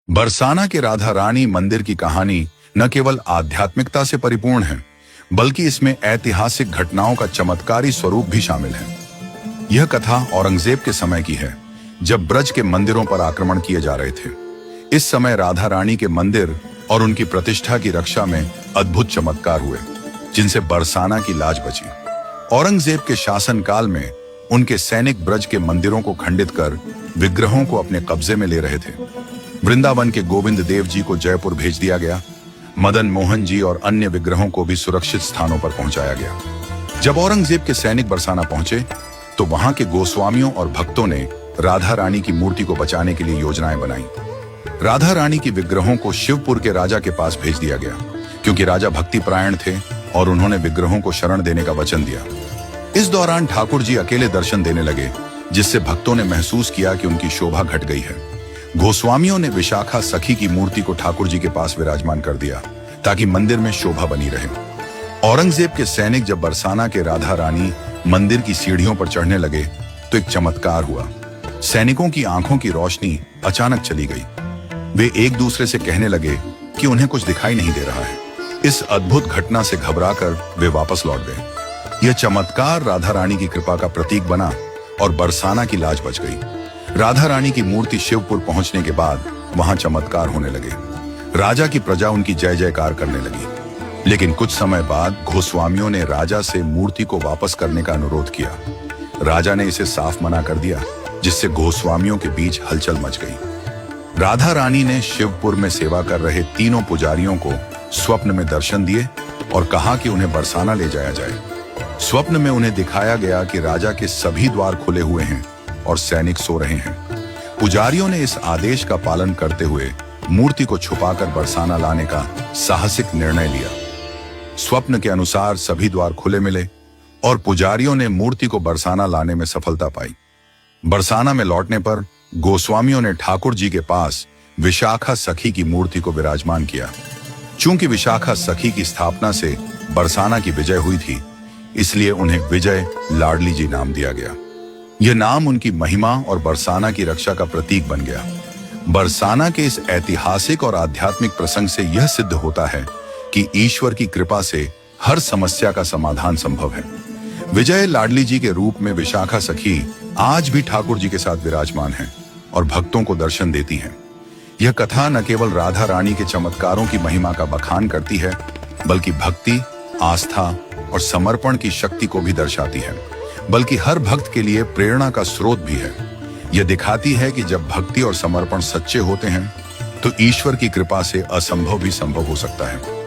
बरसाना के राधा रानी मंदिर की कहानी न केवल आध्यात्मिकता से परिपूर्ण है, बल्कि इसमें ऐतिहासिक घटनाओं का चमत्कारी स्वरूप भी शामिल है। यह कथा औरंगजेब के समय की है, जब ब्रज के मंदिरों पर आक्रमण किए जा रहे थे। इस समय राधा रानी के मंदिर और उनकी प्रतिष्ठा की रक्षा में अद्भुत चमत्कार हुए, जिनसे बरसाना की लाज बची। औरंगजेब के शासनकाल में उनके सैनिक ब्रज के मंदिरों को खंडित कर विग्रहों को अपने कब्जे में ले रहे थे। वृंदावन के गोविंद देव जी को जयपुर भेज दिया गया। मदन मोहन जी और अन्य विग्रहों को भी सुरक्षित स्थानों पर पहुंचाया गया। जब औरंगजेब के सैनिक बरसाना पहुंचे, तो वहां के गोस्वामियों और भक्तों ने राधा रानी की मूर्ति को बचाने के लिए योजनाएं बनाई। राधा रानी की विग्रहों को शिवपुर के राजा के पास भेज दिया गया, क्योंकि राजा भक्ति परायण थे और उन्होंने विग्रहों को शरण देने का वचन दिया। इस दौरान ठाकुर जी अकेले दर्शन देने लगे, जिससे भक्तों ने महसूस किया कि उनकी शोभा घट गई है। गोस्वामियों ने विशाखा सखी की मूर्ति को ठाकुर जी के पास विराजमान कर दिया, ताकि मंदिर में शोभा बनी रहे। औरंगजेब के सैनिक जब बरसाना के राधा रानी मंदिर की सीढ़ियों पर चढ़ने लगे, तो एक चमत्कार हुआ। सैनिकों की आंखों की रोशनी अचानक चली गई। वे एक दूसरे से कहने लगे कि उन्हें कुछ दिखाई नहीं दे रहा है। इस अद्भुत घटना से घबराकर वे वापस लौट गए। यह चमत्कार राधा रानी की कृपा का प्रतीक बना और बरसाना की लाज बच गई। राधा रानी की मूर्ति शिवपुर पहुंचने के बाद वहां चमत्कार होने लगे। राजा की प्रजा उनकी जय जयकार करने लगी। लेकिन कुछ समय बाद गोस्वामियों ने राजा से मूर्ति को वापस करने का अनुरोध किया। राजा ने इसे साफ मना कर दिया, जिससे गोस्वामियों के बीच हलचल मच गई। राधा रानी ने शिवपुर में सेवा कर रहे तीनों पुजारियों को स्वप्न में दर्शन दिए और कहा कि उन्हें बरसाना ले जाया जाए। स्वप्न में उन्हें दिखाया गया कि राजा के सभी द्वार खुले हुए हैं और सैनिक सो रहे हैं। पुजारियों ने इस आदेश का पालन करते हुए मूर्ति को छुपाकर बरसाना लाने का साहसिक निर्णय लिया। स्वप्न के अनुसार सभी द्वार खुले मिले और पुजारियों ने मूर्ति को बरसाना लाने में सफलता पाई। बरसाना में लौटने पर गोस्वामियों ने ठाकुर जी के पास विशाखा सखी की मूर्ति को विराजमान किया। चूंकि विशाखा सखी की स्थापना से बरसाना की विजय हुई थी, इसलिए उन्हें विजय लाडली जी नाम दिया गया। यह नाम उनकी महिमा और बरसाना की रक्षा का प्रतीक बन गया। बरसाना के इस ऐतिहासिक और आध्यात्मिक प्रसंग से यह सिद्ध होता है कि ईश्वर की कृपा से हर समस्या का समाधान संभव है। विजय लाडली जी के रूप में विशाखा सखी आज भी ठाकुर जी के साथ विराजमान है और भक्तों को दर्शन देती हैं। यह कथा न केवल राधा रानी के चमत्कारों की महिमा का बखान करती है, बल्कि भक्ति, आस्था और समर्पण की शक्ति को भी दर्शाती है, बल्कि हर भक्त के लिए प्रेरणा का स्रोत भी है। यह दिखाती है कि जब भक्ति और समर्पण सच्चे होते हैं, तो ईश्वर की कृपा से असंभव भी संभव हो सकता है।